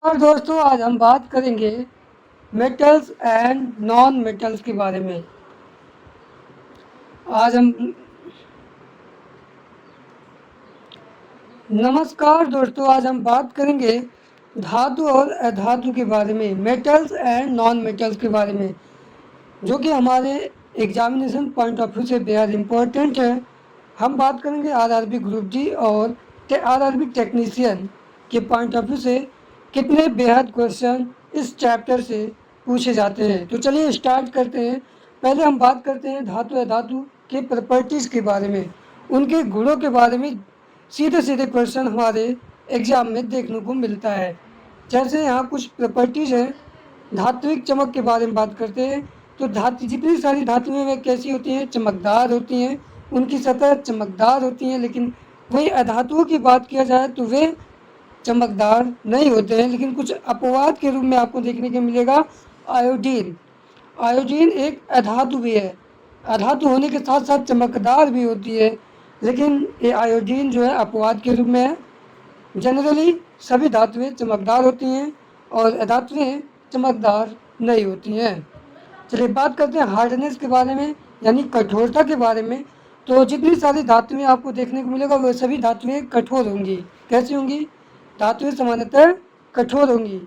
और दोस्तों आज हम बात करेंगे मेटल्स एंड नॉन मेटल्स के बारे में। आज हम नमस्कार दोस्तों, आज हम बात करेंगे धातु और अधातु के बारे में, मेटल्स एंड नॉन मेटल्स के बारे में, जो कि हमारे एग्जामिनेशन पॉइंट ऑफ व्यू से बेहद इम्पोर्टेंट है। हम बात करेंगे आरआरबी ग्रुप डी और आरआरबी टेक्नीशियन के पॉइंट ऑफ व्यू से कितने बेहद क्वेश्चन इस चैप्टर से पूछे जाते हैं। तो चलिए स्टार्ट करते हैं। पहले हम बात करते हैं धातु अधातु के प्रॉपर्टीज़ के बारे में, उनके गुणों के बारे में। सीधे सीधे क्वेश्चन हमारे एग्जाम में देखने को मिलता है। जैसे यहाँ कुछ प्रॉपर्टीज़ हैं। धात्विक चमक के बारे में बात करते हैं तो धातु, जितनी सारी धातुएं वे कैसी होती हैं, चमकदार होती हैं, उनकी सतह चमकदार होती हैं। लेकिन वही अधातुओं की बात किया जाए तो वे चमकदार नहीं होते हैं। लेकिन कुछ अपवाद के रूप में आपको देखने को मिलेगा आयोडीन। आयोडीन एक अधातु भी है, अधातु होने के साथ साथ चमकदार भी होती है, लेकिन ये आयोडीन जो है अपवाद के रूप में है। जनरली सभी धातुएं चमकदार होती हैं और अधातुएं चमकदार नहीं होती हैं। चलिए बात करते हैं हार्डनेस के बारे में, यानी कठोरता के बारे में। तो जितनी सारी धातुएं आपको देखने को मिलेगा वह सभी धातुएं कठोर होंगी। कैसी होंगी? धातुएं सामान्यतः कठोर होंगी,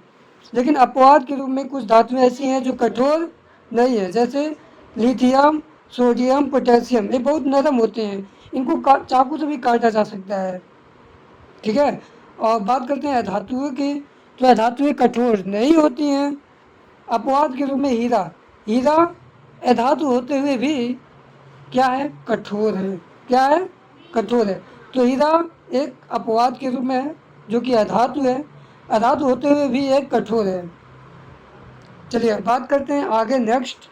लेकिन अपवाद के रूप में कुछ धातुएं ऐसी हैं जो कठोर नहीं है। जैसे लिथियम, सोडियम, पोटेशियम, ये बहुत नरम होते हैं, इनको चाकू से भी काटा जा सकता है। ठीक है। और बात करते हैं अधातुओं की, तो अधातुएं कठोर नहीं होती हैं। अपवाद के रूप में हीरा, हीरा अधातु होते हुए भी क्या है? कठोर है। क्या है? कठोर है। तो हीरा एक अपवाद के रूप में है, जो कि अधातु है, अधातु होते हुए भी एक कठोर है। चलिए अब बात करते हैं आगे नेक्स्ट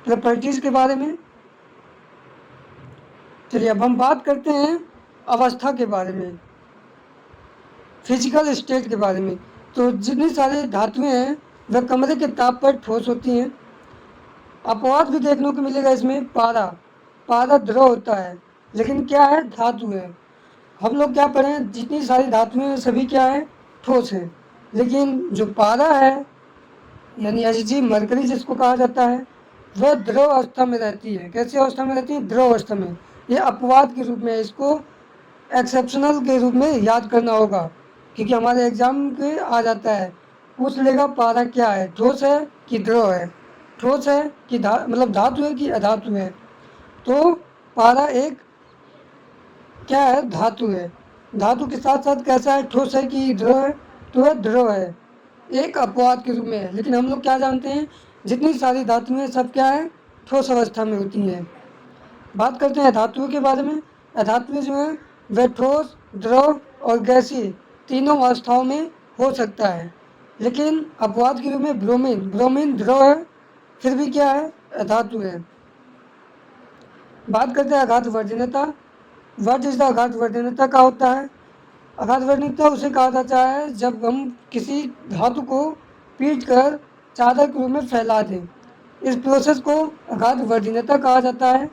प्रॉपर्टीज के बारे में। चलिए अब हम बात करते हैं अवस्था के बारे में, फिजिकल स्टेट के बारे में। तो जितनी सारी धातुएं हैं वह कमरे के ताप पर ठोस होती हैं। अपवाद भी देखने को मिलेगा इसमें। पारा, पारा द्रव होता है, लेकिन क्या है? धातु है। हम लोग क्या पढ़े हैं? जितनी सारी धातुएं हैं सभी क्या है? ठोस है। लेकिन जो पारा है, यानी Hg मरकरी जिसको कहा जाता है, वह द्रव अवस्था में रहती है। कैसी अवस्था में रहती है? द्रव अवस्था में। ये अपवाद के रूप में, इसको एक्सेप्शनल के रूप में याद करना होगा, क्योंकि हमारे एग्जाम के आ जाता है, पूछ लेगा पारा क्या है, ठोस है कि द्रव है, ठोस है कि मतलब धातु है कि अधातु है। तो पारा एक क्या है? धातु है। धातु के साथ साथ कैसा है? ठोस है कि द्रव है? तो वह द्रव है, एक अपवाद के रूप में है। लेकिन हम लोग क्या जानते हैं? जितनी सारी धातुएं सब क्या है? ठोस अवस्था में होती हैं। बात करते हैं धातुओं के बारे में। अधातुएं जो है वह ठोस, द्रव और गैसीय तीनों अवस्थाओं में हो सकता है। लेकिन अपवाद के रूप में ब्रोमीन, ब्रोमीन द्रव है फिर भी क्या है? अधातु है। बात करते हैं आघात वर्जनीयता। व्हाट इज द आघात वर्जनीयता का होता है? आघात वर्जनीयता उसे कहा जाता है जब हम किसी धातु को पीट कर चादर के रूप में फैला दें। इस प्रोसेस को आघात वर्जनीयता कहा जाता है।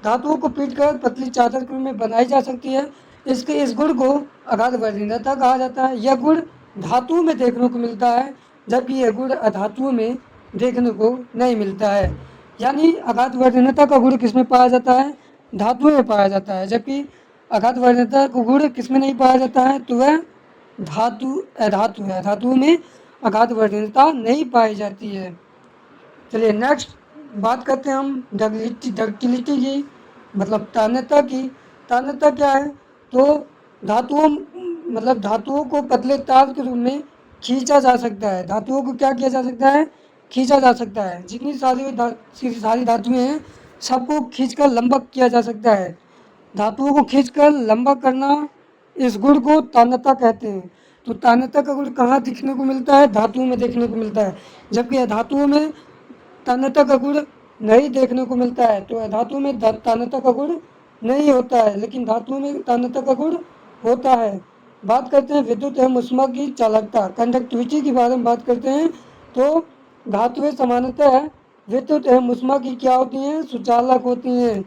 धातुओं को पीटकर पतली चादर के रूप में बनाई जा सकती है। इसके इस गुण को आघात वर्जनीयता कहा जाता है। यह गुण धातुओं में देखने को मिलता है, जबकि यह गुण अधातुओं में देखने को नहीं मिलता है। यानी आघात वर्जनीयता का गुण किसमें पाया जाता है? धातुओं में पाया जाता है। जबकि आघात वर्जनीयता का गुण किसमें नहीं पाया जाता है? तो वह अधातु है। धातुओं में आघात वर्जनीयता नहीं पाई जाती है। चलिए नेक्स्ट बात करते हैं हम डक्टिलिटी की, मतलब तान्यता की। तान्यता क्या है? तो धातुओं, मतलब धातुओं को पतले तार के रूप में खींचा जा सकता है। धातुओं को क्या किया जा सकता है? खींचा जा सकता है। जितनी सारी धातुएं हैं सबको खींचकर लंबा किया जा सकता है। धातुओं को खींचकर लंबा करना, इस गुण को तान्यता कहते हैं। तो तान्यता का गुण कहाँ दिखने को मिलता है? धातुओं में देखने को मिलता है, जबकि अधातुओं में तान्यता का गुण नहीं देखने को मिलता है। तो धातु में तान्यता का गुण नहीं होता है, लेकिन धातुओं में तान्यता का गुण होता है। बात करते हैं विद्युत एवं ऊष्मा की चालकता, कंडक्टिविटी के बारे में बात करते हैं। तो धातुएं सामान्यतः विद्युत एवं ऊष्मा की क्या होती हैं? सुचालक होती हैं।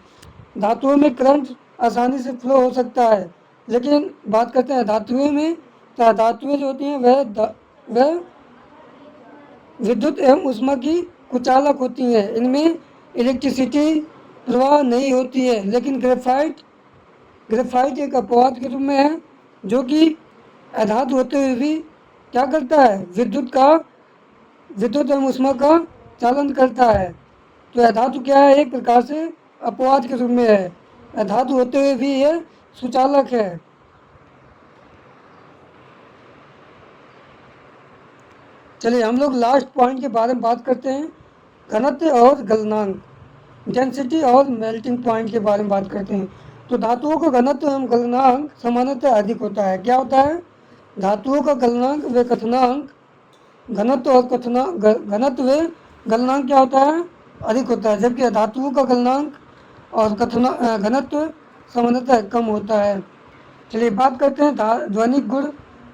धातुओं में करंट आसानी से फ्लो हो सकता है। लेकिन बात करते हैं धातुओं में, तो धातुएं जो होती हैं वह वह विद्युत एवं ऊष्मा की कुचालक होती हैं। इनमें इलेक्ट्रिसिटी प्रवाह नहीं होती है, लेकिन ग्रेफाइट एक अपवाद के रूप में है, जो कि अधातु होते हुए भी क्या करता है, विद्युत एवं ऊष्मा का चालन करता है। तो अधातु क्या है, एक प्रकार से अपवाद के रूप में है, अधातु होते हुए भी यह सुचालक है। चलिए हम लोग लास्ट पॉइंट के बारे में बात करते हैं, घनत्व और गलनांक, डेंसिटी और मेल्टिंग पॉइंट के बारे में बात करते हैं। तो धातुओं का घनत्व एवं गलनांक सामान्यतः अधिक होता है। क्या होता है, धातुओं का गलनांक व कथनांक, घनत्व और घनत्व व गलनांक क्या होता है, अधिक होता है, जबकि धातुओं का गलनांक और घनत्व सामान्यतः कम होता है। चलिए बात करते हैं ध्वनिक गुण।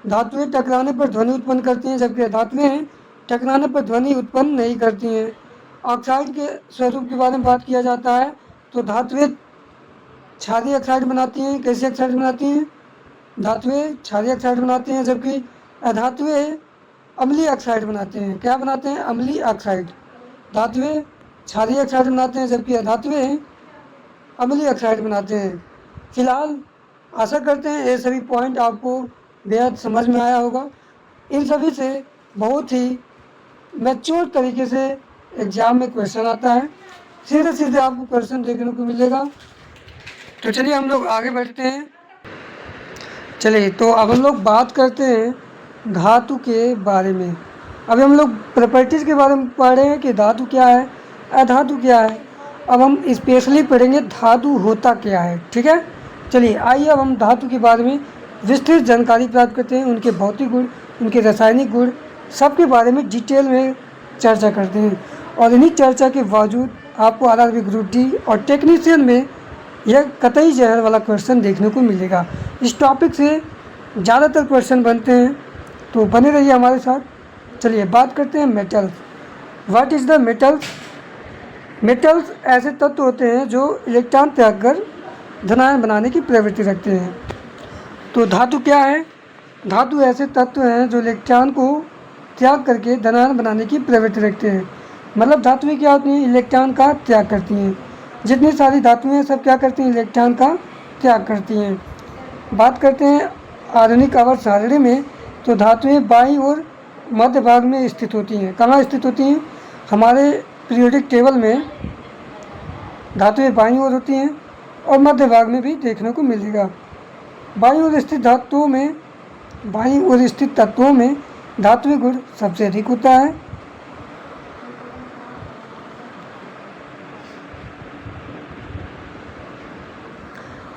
धातुएं टकराने पर ध्वनि उत्पन्न करती हैं, जबकि धातुएं टकराने पर ध्वनि उत्पन्न नहीं करती हैं। ऑक्साइड के स्वरूप के बारे में बात किया जाता है, तो धातुएं क्षारीय ऑक्साइड बनाती हैं। कैसे ऑक्साइड बनाती हैं, धातुएं क्षारीय ऑक्साइड बनाती हैं, जबकि अधातुएं अम्लीय ऑक्साइड बनाते हैं। क्या बनाते हैं, अम्लीय ऑक्साइड। धातुएं क्षारीय ऑक्साइड बनाते हैं, जबकि अधातुएं अम्लीय ऑक्साइड बनाते हैं। फिलहाल आशा करते हैं ये सभी पॉइंट आपको बेहद समझ में आया होगा। इन सभी से बहुत ही मैच्योर तरीके से एग्जाम में क्वेश्चन आता है, सीधे सीधे आपको क्वेश्चन देखने को मिलेगा। तो चलिए हम लोग आगे बढ़ते हैं। चलिए तो अब हम लोग बात करते हैं धातु के बारे में। अभी हम लोग प्रॉपर्टीज़ के बारे में पढ़ रहे हैं कि धातु क्या है, अधातु क्या है। अब हम स्पेशली पढ़ेंगे धातु होता क्या है, ठीक है। चलिए आइए अब हम धातु के बारे में विस्तृत जानकारी प्राप्त करते हैं, उनके भौतिक गुण, उनके रासायनिक गुण, सबके बारे में डिटेल में चर्चा करते हैं। और इन्हीं चर्चा के बावजूद आपको आरआरबी ग्रुप डी और टेक्नीशियन में यह कतई जहर वाला क्वेश्चन देखने को मिलेगा। इस टॉपिक से ज़्यादातर क्वेश्चन बनते हैं, तो बने रहिए हमारे साथ। चलिए बात करते हैं metals. What is the metals. Metals ऐसे तत्व होते हैं जो इलेक्ट्रॉन त्याग कर धनायन बनाने की प्रवृत्ति रखते हैं। तो धातु क्या है, धातु ऐसे तत्व हैं जो इलेक्ट्रॉन को त्याग करके धनायन बनाने की प्रवृत्ति रखते हैं। मतलब धातुएं क्या होती हैं, इलेक्ट्रॉन का त्याग करती हैं। जितनी सारी धातुएं सब क्या करती हैं, इलेक्ट्रॉन का त्याग करती हैं। बात करते हैं आधुनिक आवर्त सारणी में, तो धातुएं बाईं और मध्य भाग में स्थित होती हैं। कहाँ स्थित होती हैं, हमारे पीरियोडिक टेबल में धातुएं बाईं ओर होती हैं और मध्य भाग में भी देखने को मिलेगा। बाईं ओर स्थित तत्वों में धात्विक गुण सबसे अधिक होता है।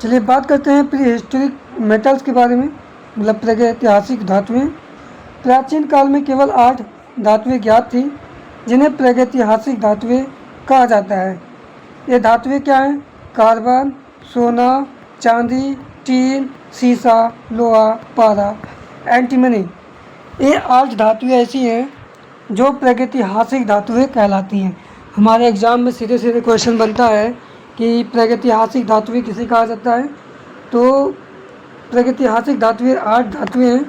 चलिए बात करते हैं प्री हिस्टोरिक मेटल्स के बारे में, मतलब प्रागैतिहासिक धातुएं। प्राचीन काल में केवल 8 धातुएं ज्ञात थी, जिन्हें प्रागैतिहासिक धातुएं कहा जाता है। ये धातुएं क्या हैं, कार्बन, सोना, चांदी, टीन, सीसा, लोहा, पारा, एंटीमनी। ये 8 धातुएं ऐसी हैं जो प्रागैतिहासिक धातुएं कहलाती हैं। हमारे एग्जाम में सीधे सीधे क्वेश्चन बनता है कि प्रागैतिहासिक धातुएं किसे कहा जाता है। तो प्रागैतिहासिक धातुएं 8 धातुएं हैं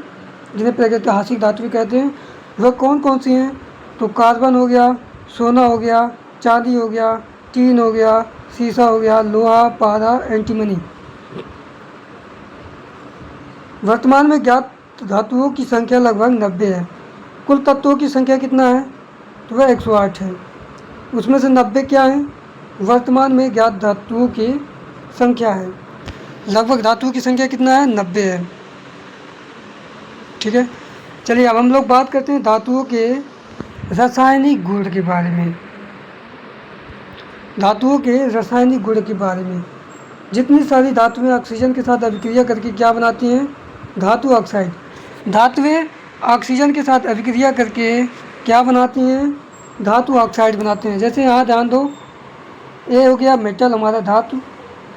जिन्हें प्रागैतिहासिक धातुएं कहते हैं। वह कौन कौन सी हैं, तो कार्बन हो गया, सोना हो गया, चांदी हो गया, टीन हो गया, सीसा हो गया, लोहा, पारा, एंटीमनी। वर्तमान में ज्ञात धातुओं की संख्या लगभग 90 है। कुल तत्वों की संख्या कितना है, तो वह 108 है। उसमें से 90 क्या है, वर्तमान में ज्ञात धातुओं की संख्या है। लगभग धातुओं की संख्या कितना है, 90 है, ठीक है। चलिए अब हम लोग बात करते हैं धातुओं के रासायनिक गुण के बारे में। धातुओं के रासायनिक गुण के बारे में, जितनी सारी धातुएं ऑक्सीजन के साथ अभिक्रिया करके क्या बनाती हैं, धातु ऑक्साइड। धातुएं ऑक्सीजन के साथ अभिक्रिया करके क्या बनाती हैं, धातु ऑक्साइड बनाते हैं। जैसे यहाँ ध्यान दो, ये हो गया मेटल हमारा धातु,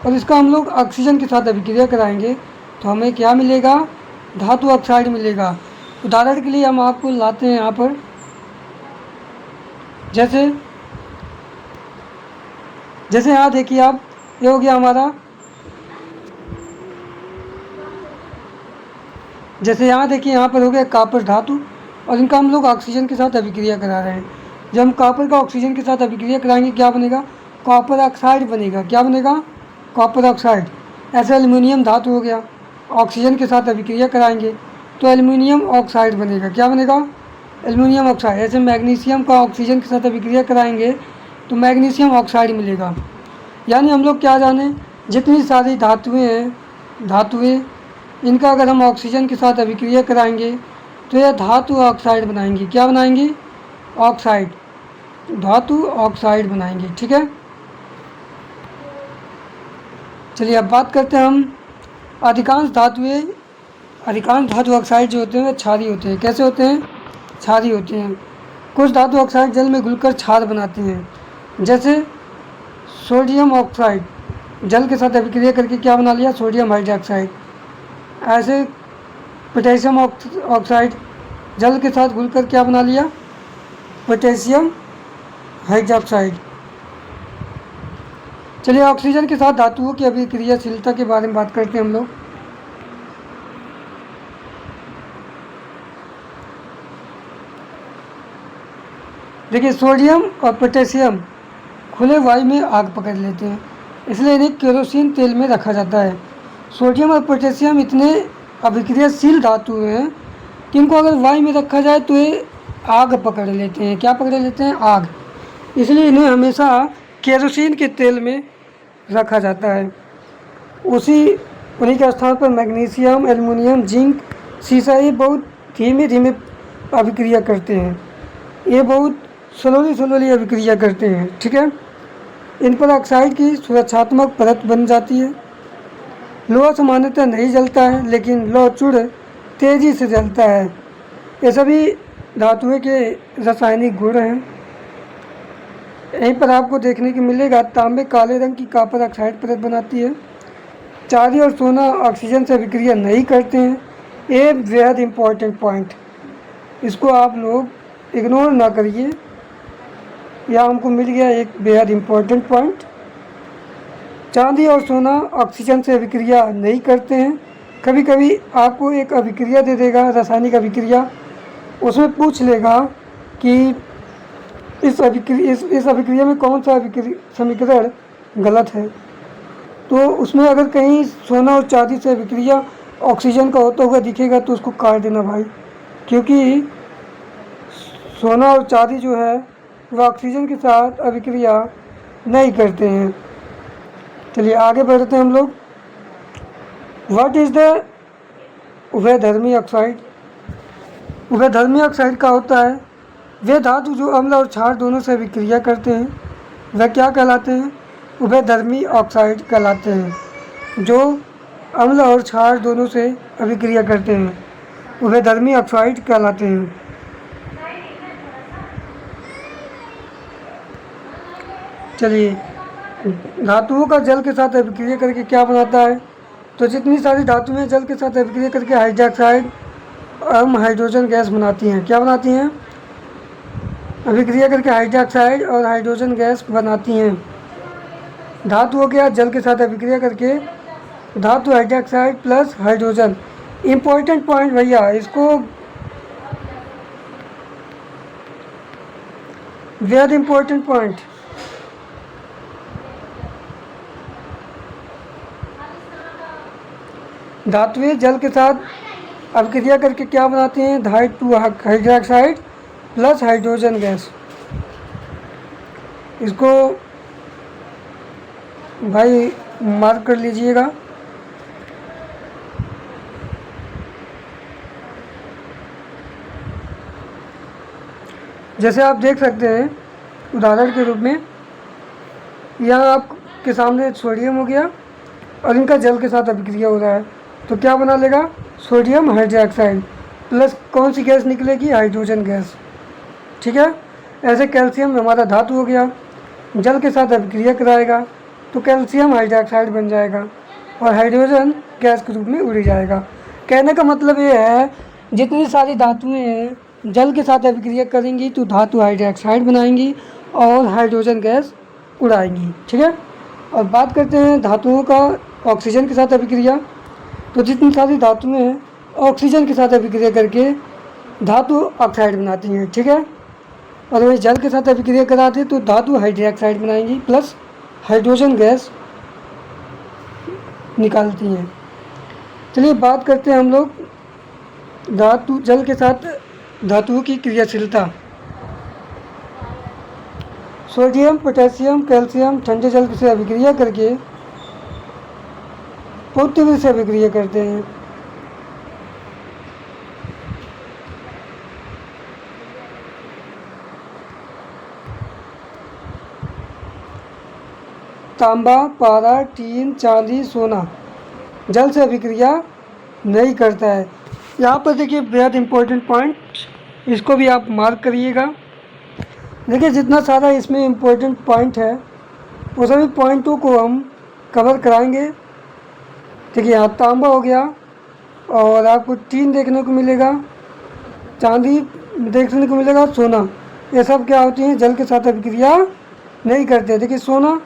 और इसका हम लोग ऑक्सीजन के साथ अभिक्रिया कराएंगे तो हमें क्या मिलेगा, धातु ऑक्साइड मिलेगा। उदाहरण के लिए हम आपको लाते हैं यहाँ पर, जैसे यहाँ देखिए आप, ये हो गया हमारा, जैसे यहाँ देखिए यहाँ पर हो गया कॉपर धातु, और इनका हम लोग ऑक्सीजन के साथ अभिक्रिया करा रहे हैं। जब हम कॉपर का ऑक्सीजन के साथ अभिक्रिया कराएंगे क्या बनेगा? कॉपर ऑक्साइड बनेगा। क्या बनेगा? Copper oxide. ऐसे एल्युमिनियम धातु हो गया, ऑक्सीजन के साथ अभिक्रिया कराएंगे तो एल्युमिनियम ऑक्साइड बनेगा। क्या बनेगा? Aluminium oxide. ऐसे मैग्नीशियम का ऑक्सीजन के साथ अभिक्रिया कराएंगे तो मैग्नीशियम ऑक्साइड मिलेगा। यानी हम लोग क्या जाने, जितनी सारी धातुएँ इनका अगर हम ऑक्सीजन के साथ अभिक्रिया कराएंगे तो यह धातु ऑक्साइड बनाएंगी। क्या बनाएंगी? ऑक्साइड, धातु ऑक्साइड बनाएंगे। ठीक है, चलिए अब बात करते हैं हम अधिकांश धातु ऑक्साइड जो होते हैं वे क्षारीय होते हैं। कैसे होते हैं? क्षारीय होते हैं। कुछ धातु ऑक्साइड जल में घुलकर क्षार बनाते हैं, जैसे सोडियम ऑक्साइड जल के साथ अभिक्रिया करके क्या बना लिया? Sodium hydroxide. ऐसे पोटेशियम ऑक्साइड जल के साथ घुलकर क्या बना लिया? Potassium hydroxide. चलिए ऑक्सीजन के साथ धातुओं की अभिक्रियाशीलता के बारे में बात करते हैं हम लोग। देखिए सोडियम और पोटेशियम खुले वायु में आग पकड़ लेते हैं, इसलिए इन्हें केरोसिन तेल में रखा जाता है। सोडियम और पोटेशियम इतने अभिक्रियाशील धातु हैं कि इनको अगर वायु में रखा जाए तो ये आग पकड़ लेते हैं। क्या पकड़ लेते हैं? आग। इसलिए इन्हें हमेशा केरोसिन के तेल में रखा जाता है। उन्हीं के स्थान पर मैग्नीशियम, एल्युमिनियम, जिंक, सीसा ये बहुत धीमे धीमे अभिक्रिया करते हैं। ये बहुत स्लोली अभिक्रिया करते हैं। ठीक है, इन पर ऑक्साइड की सुरक्षात्मक परत बन जाती है। लोहा सामान्यतः नहीं जलता है, लेकिन लौह चूड़ तेज़ी से जलता है। ये सभी धातुएं के रासायनिक गुण हैं। यहीं पर आपको देखने को मिलेगा तांबे काले रंग की कॉपर ऑक्साइड परत बनाती है। चांदी और सोना ऑक्सीजन से अभिक्रिया नहीं करते हैं। ये बेहद इम्पोर्टेंट पॉइंट, इसको आप लोग इग्नोर ना करिए। यह हमको मिल गया एक बेहद इम्पोर्टेंट पॉइंट। चांदी और सोना ऑक्सीजन से अभिक्रिया नहीं करते हैं। कभी कभी आपको एक अभिक्रिया दे देगा, रासायनिक अभिक्रिया, उसमें पूछ लेगा कि इस अभिक्रिया में कौन सा समीकरण गलत है। तो उसमें अगर कहीं सोना और चांदी से अभिक्रिया ऑक्सीजन का होता हुआ दिखेगा तो उसको काट देना भाई, क्योंकि सोना और चांदी जो है वह ऑक्सीजन के साथ अभिक्रिया नहीं करते हैं। चलिए आगे बढ़ते हैं हम लोग। व्हाट इज़ द उभयधर्मी ऑक्साइड? उभयधर्मी ऑक्साइड का होता है वे धातु जो अम्ल और क्षार दोनों से अभिक्रिया करते हैं, वह क्या कहलाते हैं? उभयधर्मी ऑक्साइड कहलाते हैं। जो अम्ल और क्षार दोनों से अभिक्रिया करते हैं उभयधर्मी ऑक्साइड कहलाते हैं। चलिए धातुओं का जल के साथ अभिक्रिया करके क्या बनाता है? तो जितनी सारी धातुएं जल के साथ अभिक्रिया करके हाइड्रोक्साइड और हाइड्रोजन गैस बनाती हैं। क्या बनाती हैं? अभिक्रिया करके हाइड्रोक्साइड और हाइड्रोजन गैस बनाती हैं। धातु हो गया जल के साथ अभिक्रिया करके धातु hydroxide plus hydrogen. Important point भैया, इसको वेरी इम्पोर्टेंट पॉइंट। धातुएं जल के साथ अभिक्रिया करके क्या बनाते हैं? धातु हाइड्रोक्साइड प्लस हाइड्रोजन गैस। इसको भाई मार्क कर लीजिएगा। जैसे आप देख सकते हैं उदाहरण के रूप में, यहाँ आपके सामने सोडियम हो गया और इनका जल के साथ अभिक्रिया हो रहा है, तो क्या बना लेगा? सोडियम हाइड्रोक्साइड प्लस कौन सी गैस निकलेगी? Hydrogen gas. ठीक है, ऐसे कैल्शियम हमारा धातु हो गया, जल के साथ अभिक्रिया कराएगा तो कैल्शियम हाइड्रोक्साइड बन जाएगा और हाइड्रोजन गैस के रूप में उड़ जाएगा। कहने का मतलब ये है जितनी सारी धातुएं हैं जल के साथ अभिक्रिया करेंगी तो धातु हाइड्रोक्साइड बनाएंगी और हाइड्रोजन गैस उड़ाएंगी। ठीक है, और बात करते हैं धातुओं का ऑक्सीजन के साथ अभिक्रिया। तो जितनी सारी धातुएं हैं ऑक्सीजन के साथ अभिक्रिया करके धातु ऑक्साइड बनाती हैं, ठीक है। और वही जल के साथ अभिक्रिया कराते हैं तो धातु हाइड्रोक्साइड बनाएंगी प्लस हाइड्रोजन गैस निकालती हैं। चलिए बात करते हैं हम लोग धातु जल के साथ धातुओं की क्रियाशीलता। सोडियम, पोटेशियम, कैल्शियम ठंडे जल से अभिक्रिया करके पृथ्वी से अभिक्रिया करते हैं। तांबा, पारा, टीन, चांदी, सोना जल से अभिक्रिया नहीं करता है। यहाँ पर देखिए बेहद इम्पोर्टेंट पॉइंट, इसको भी आप मार्क करिएगा। देखिए जितना सारा इसमें इम्पोर्टेंट पॉइंट है वो सभी पॉइंटों को हम कवर कराएंगे। देखिए यहाँ तांबा हो गया और आपको टीन देखने को मिलेगा, चांदी देखने को मिलेगा, सोना, ये सब क्या होती हैं, जल के साथ अभिक्रिया नहीं करते। देखिए सोना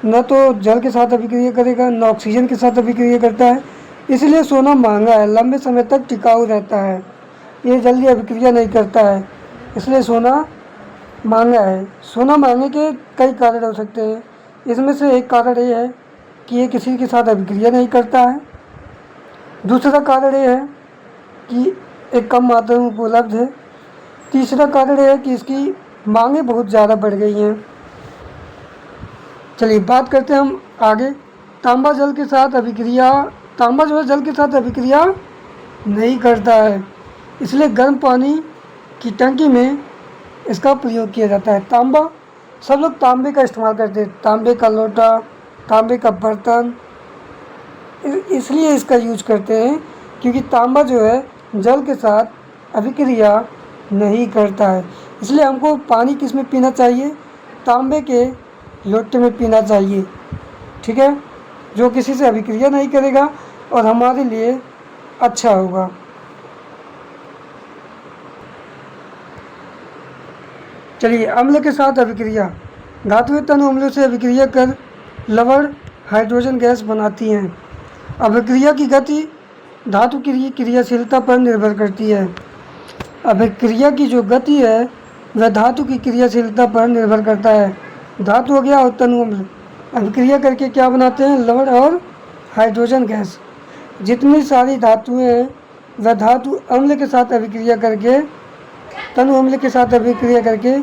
न तो जल के साथ अभिक्रिया करेगा न ऑक्सीजन के साथ अभिक्रिया करता है, इसलिए सोना महंगा है, लंबे समय तक टिकाऊ रहता है, ये जल्दी अभिक्रिया नहीं करता है, इसलिए सोना महंगा है। सोना महंगे के कई कारण हो सकते हैं, इसमें से एक कारण ये है कि ये किसी के साथ अभिक्रिया नहीं करता है। दूसरा कारण ये है कि एक कम मात्रा में उपलब्ध है। तीसरा कारण ये है कि इसकी मांगें बहुत ज़्यादा बढ़ गई हैं। चलिए बात करते हैं हम आगे। तांबा जल के साथ अभिक्रिया, तांबा जो है जल के साथ अभिक्रिया नहीं करता है, इसलिए गर्म पानी की टंकी में इसका प्रयोग किया जाता है। तांबा, सब लोग तांबे का इस्तेमाल करते हैं, तांबे का लोटा, तांबे का बर्तन, इसलिए इसका यूज करते हैं क्योंकि तांबा जो है जल के साथ अभिक्रिया नहीं करता है। इसलिए हमको पानी किस में पीना चाहिए, तांबे के लोटे में पीना चाहिए, ठीक है, जो किसी से अभिक्रिया नहीं करेगा और हमारे लिए अच्छा होगा। चलिए अम्ल के साथ अभिक्रिया। धातुएं तनु अम्लों से अभिक्रिया कर लवण हाइड्रोजन गैस बनाती हैं। अभिक्रिया की गति धातु की क्रियाशीलता पर निर्भर करती है। अभिक्रिया की जो गति है वह धातु की क्रियाशीलता पर निर्भर करता है। धातु हो गया और तनु अम्ल अभिक्रिया करके क्या बनाते हैं, लवण और हाइड्रोजन गैस। जितनी सारी धातुएं हैं वह धातु अम्ल के साथ अभिक्रिया करके, तनु अम्ल के साथ अभिक्रिया करके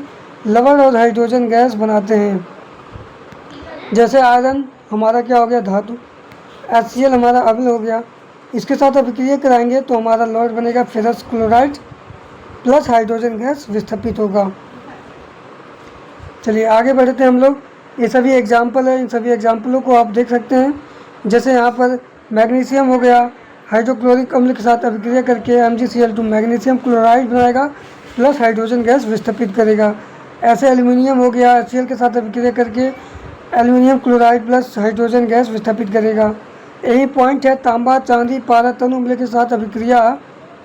लवण और हाइड्रोजन गैस बनाते हैं। जैसे आयरन हमारा क्या हो गया, धातु, HCl हमारा अम्ल हो गया, इसके साथ अभिक्रिया कराएंगे तो हमारा लवण बनेगा ferrous chloride plus hydrogen gas विस्थापित होगा। चलिए आगे बढ़ते हैं हम लोग। ये सभी एग्जाम्पल है, इन सभी एग्जाम्पलों को आप देख सकते हैं। जैसे यहाँ पर मैग्नीशियम हो गया, हाइड्रोक्लोरिक अम्ल के साथ अभिक्रिया करके MgCl2 मैग्नीशियम क्लोराइड बनाएगा प्लस हाइड्रोजन गैस विस्थापित करेगा। ऐसे एल्यूमिनियम हो गया, HCl के साथ अभिक्रिया करके aluminium chloride plus hydrogen gas विस्थापित करेगा। यही पॉइंट है, तांबा, चांदी, पारा तनु अम्ल के साथ अभिक्रिया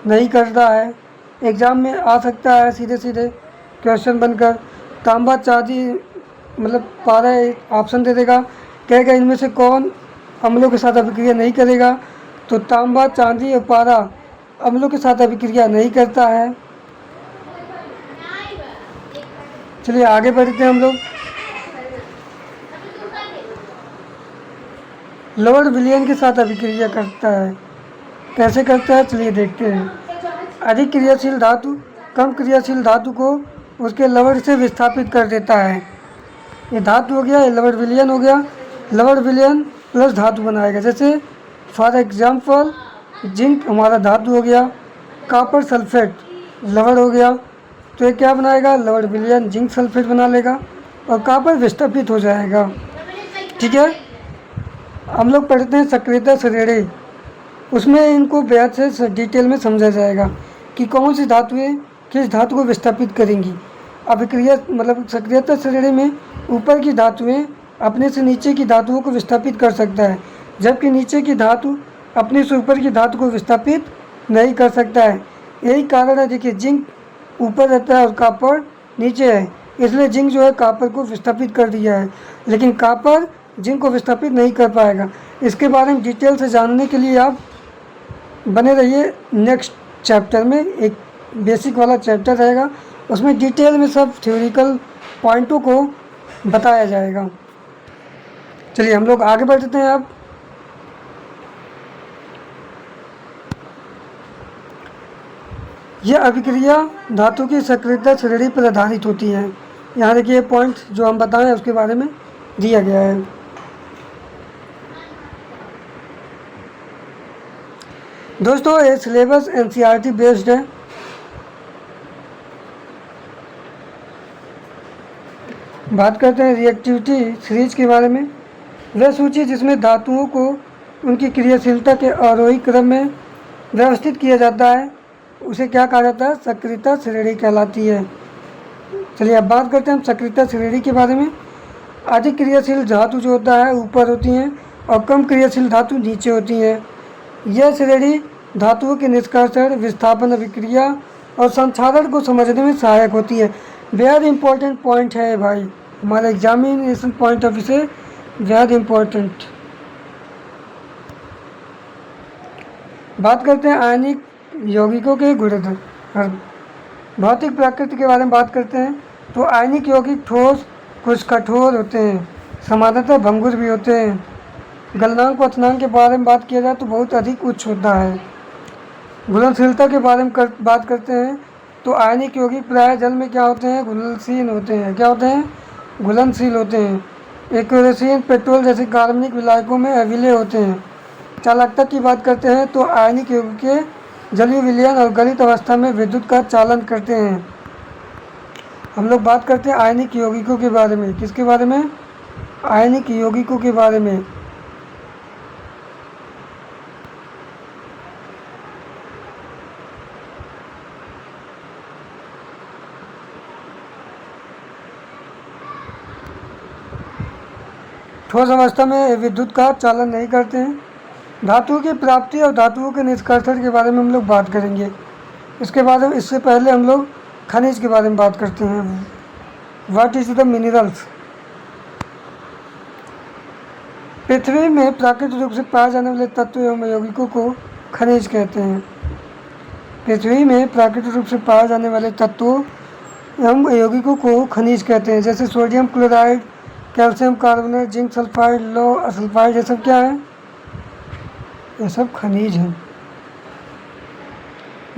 नहीं करता है। एग्जाम में आ सकता है सीधे सीधे क्वेश्चन बनकर, तांबा, चांदी मतलब पारा ऑप्शन दे देगा, कहेगा इनमें से कौन अम्लों के साथ अभिक्रिया नहीं करेगा, तो तांबा, चांदी और पारा अम्लों के साथ अभिक्रिया नहीं करता है। चलिए आगे बढ़ते हैं हम लोग। लवण विलयन के साथ अभिक्रिया करता है, कैसे करता है चलिए देखते हैं। अधिक क्रियाशील धातु कम क्रियाशील धातु को उसके लवण से विस्थापित कर देता है। ये धातु हो गया, ये लवण विलयन हो गया। लवण विलयन प्लस धातु बनाएगा, जैसे फॉर एग्जाम्पल जिंक हमारा धातु हो गया, कॉपर सल्फेट लवण हो गया, तो ये क्या बनाएगा, लवण विलयन जिंक सल्फेट बना लेगा और कॉपर विस्थापित हो जाएगा, ठीक है। हम लोग पढ़ते हैं सक्रियता श्रेणी, उसमें इनको बेहद से डिटेल में समझा जाएगा कि कौन सी धातुएं किस धातु को विस्थापित करेंगी। अभिक्रिया मतलब सक्रियता श्रेणी में ऊपर की धातुएं अपने से नीचे की धातुओं को विस्थापित कर सकता है, जबकि नीचे की धातु अपने से ऊपर की धातु को विस्थापित नहीं कर सकता है। यही कारण है, देखिए जिंक ऊपर रहता है और कॉपर नीचे है, इसलिए जिंक जो है कॉपर को विस्थापित कर दिया है, लेकिन कॉपर जिंक को विस्थापित नहीं कर पाएगा। इसके बारे में डिटेल से जानने के लिए आप बने रहिए नेक्स्ट चैप्टर में, एक बेसिक वाला चैप्टर रहेगा, उसमें डिटेल में सब थ्योरिकल पॉइंटों को बताया जाएगा। चलिए हम लोग आगे बढ़ते हैं। अब यह अभिक्रिया धातु की सक्रियता श्रेणी पर आधारित होती है। यहाँ देखिए पॉइंट जो हम बताएं उसके बारे में दिया गया है। दोस्तों ये सिलेबस एनसीईआरटी बेस्ड है। बात करते हैं रिएक्टिविटी सीरीज के बारे में। वह सूची जिसमें धातुओं को उनकी क्रियाशीलता के आरोही क्रम में व्यवस्थित किया जाता है उसे क्या कहा जाता है? सक्रियता श्रेणी कहलाती है। चलिए अब बात करते हैं हम सक्रियता श्रेणी के बारे में। अधिक क्रियाशील धातु जो होता है ऊपर होती हैं और कम क्रियाशील धातु नीचे होती हैं। यह श्रेणी धातुओं के निष्कर्षण, विस्थापन, अभिक्रिया और संचालन को समझने में सहायक होती है। वेरी इंपॉर्टेंट पॉइंट है भाई, हमारे एग्जामिनेशन पॉइंट ऑफ व्यू से वेरी इंपॉर्टेंट। बात करते हैं आयनिक यौगिकों के गुणधर्म। भौतिक प्रकृति के बारे में बात करते हैं तो आयनिक यौगिक ठोस, कुछ कठोर होते हैं, सामान्यतः भंगुर भी होते हैं। गलनांक क्वथनांक के बारे में बात किया जाए तो बहुत अधिक उच्च होता है। घुलनशीलता के बारे में बात करते हैं तो आयनिक यौगिक प्राय जल में क्या होते हैं? घुलनशील होते हैं। क्या होते हैं? घुलनशील होते हैं। एक्वेरियन पेट्रोल जैसे कार्बनिक विलायकों में अविलेय होते हैं। चालकता की बात करते हैं तो आयनिक यौगिक के जलीय विलयन और गलित अवस्था में विद्युत का चालन करते हैं। हम लोग बात करते हैं आयनिक यौगिकों के बारे में। किसके बारे में? आयनिक यौगिकों के बारे में। ठोस अवस्था में विद्युत का चालन नहीं करते हैं। धातुओं की प्राप्ति और धातुओं के निष्कर्षण के बारे में हम लोग बात करेंगे। इसके बाद इससे पहले हम लोग खनिज के बारे में बात करते हैं। What is the minerals? पृथ्वी में प्राकृतिक रूप से पाए जाने वाले तत्व एवं यौगिकों को खनिज कहते हैं। पृथ्वी में प्राकृतिक रूप से पाए जाने वाले तत्वों एवं यौगिकों को खनिज कहते हैं। जैसे sodium chloride, calcium carbonate, zinc sulphide, लो सल्फाइड, ये सब क्या है? ये सब खनिज हैं।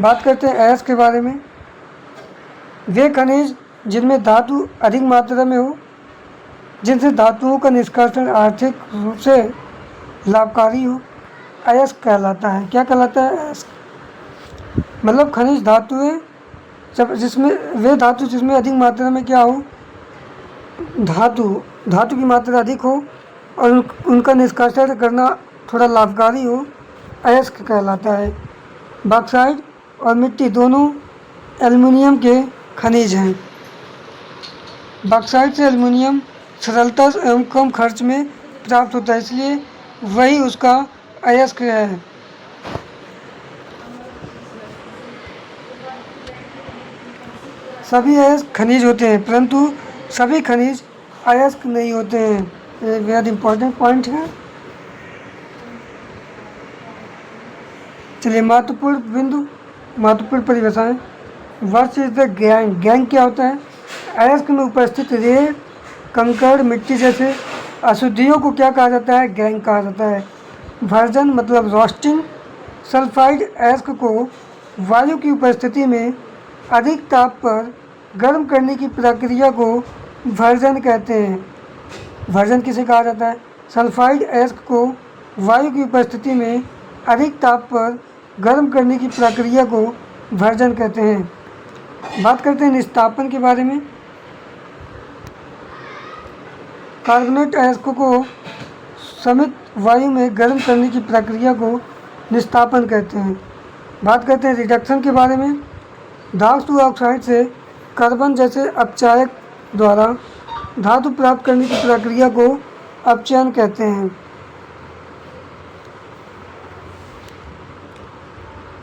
बात करते हैं अयस्क के बारे में। वे खनिज जिनमें धातु अधिक मात्रा में हो, जिनसे धातुओं का निष्कर्षण आर्थिक रूप से लाभकारी हो, अयस्क कहलाता है। क्या कहलाता है? अयस्क मतलब खनिज धातुएं जब जिसमें वे धातु जिसमें अधिक मात्रा में क्या हो? धातु की मात्रा अधिक हो और उनका निष्कर्षण करना थोड़ा लाभकारी हो, अयस्क कहलाता है। बॉक्साइट और मिट्टी दोनों एल्युमिनियम के खनिज हैं। बॉक्साइट से एल्युमिनियम सरलता एवं कम खर्च में प्राप्त होता है, इसलिए वही उसका अयस्क है। सभी अयस्क खनिज होते हैं परंतु सभी खनिज अयस्क नहीं होते हैं। ये वेरी इंपॉर्टेंट पॉइंट है। चलिए महत्वपूर्ण बिंदु, महत्वपूर्ण परिभाषाएं। What is the gang? Gang क्या होता है? अयस्क में उपस्थित रेत, कंकड़, मिट्टी जैसे अशुद्धियों को क्या कहा जाता है? गैंग कहा जाता है। वर्जन मतलब रोस्टिंग। सल्फाइड अयस्क को वायु की उपस्थिति में अधिक ताप पर गर्म करने की प्रक्रिया को वर्जन कहते हैं। वर्जन किसे कहा जाता है? सल्फाइड अयस्क को वायु की उपस्थिति में अधिक ताप पर गर्म करने की प्रक्रिया को वर्जन कहते हैं। बात करते हैं निस्तापन के बारे में। कार्बोनेट अयस्क को समित वायु में गर्म करने की प्रक्रिया को निस्तापन कहते हैं। बात करते हैं रिडक्शन के बारे में। धातु ऑक्साइड से कार्बन जैसे अपचायक द्वारा धातु प्राप्त करने की प्रक्रिया को अपचयन कहते हैं।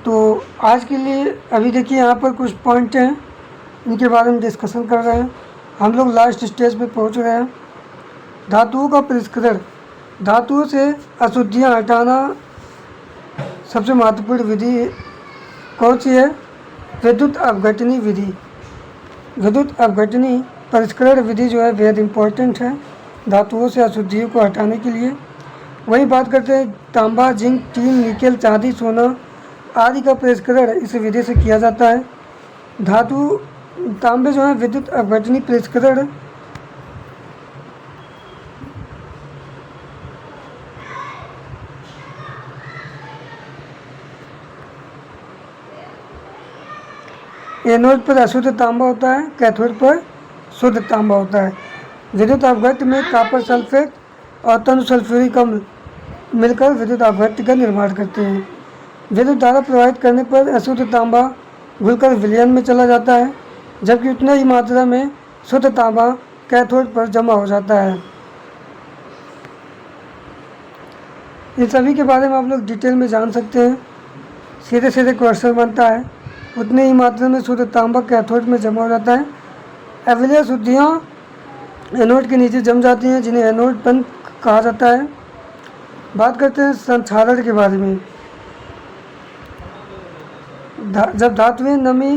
तो आज के लिए अभी देखिए यहाँ पर कुछ पॉइंट हैं, इनके बारे में डिस्कशन कर रहे हैं। हम लोग लास्ट स्टेज पे पहुँच रहे हैं। धातुओं का परिष्करण। धातुओं से अशुद्धियाँ हटाना सबसे महत्वपूर्ण विधि कौन सी है? विद्युत अपघटनी विधि। विद्युत अपघटनी परिष्करण विधि जो है बेहद इम्पोर्टेंट है धातुओं से अशुद्धियों को हटाने के लिए। वहीं बात करते हैं तांबा, जिंक, टीन, निकेल, चांदी, सोना आदि का परिष्करण इस विधि से किया जाता है। धातु तांबे जो है विद्युत अपघटनी परिष्करण एनोड पर अशुद्ध तांबा होता है, कैथोड पर शुद्ध तांबा होता है। विद्युत अपघट्य में कॉपर सल्फेट और तनु सल्फ्यूरिक अम्ल मिलकर विद्युत अपघट्य का निर्माण करते हैं। विद्युत धारा प्रवाहित करने पर अशुद्ध तांबा घुलकर विलयन में चला जाता है, जबकि उतना ही मात्रा में शुद्ध तांबा कैथोड पर जमा हो जाता है। इन सभी के बारे में आप लोग डिटेल में जान सकते हैं। सीधे सीधे क्वेश्चन बनता है, उतने ही मात्रा में शुद्ध तांबा कैथोड में जमा हो जाता है। अविलय शुद्धियाँ एनोड के नीचे जम जाती हैं, जिन्हें एनोड बंद कहा जाता है। बात करते हैं संक्षारण के बारे में। जब धातुएं नमी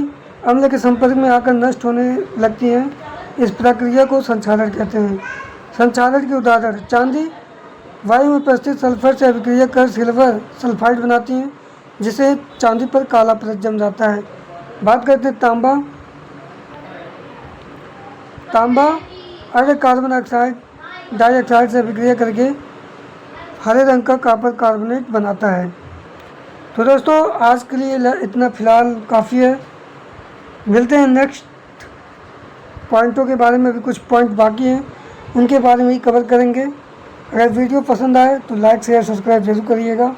अम्ल के संपर्क में आकर नष्ट होने लगती हैं, इस प्रक्रिया को संक्षारण कहते हैं। संक्षारण के उदाहरण: चांदी वायु में उपस्थित सल्फर से अभिक्रिया कर सिल्वर सल्फाइड बनाती हैं, जिससे चांदी पर काला परत जम जाता है। बात करते हैं तांबा। तांबा अर्ध कार्बन ऑक्साइड डाइऑक्साइड से अभिक्रिया करके हरे रंग का कॉपर कार्बोनेट बनाता है। तो दोस्तों आज के लिए इतना फ़िलहाल काफ़ी है। मिलते हैं नेक्स्ट पॉइंटों के बारे में, भी कुछ पॉइंट बाकी हैं, उनके बारे में ही कवर करेंगे। अगर वीडियो पसंद आए तो लाइक शेयर सब्सक्राइब जरूर करिएगा।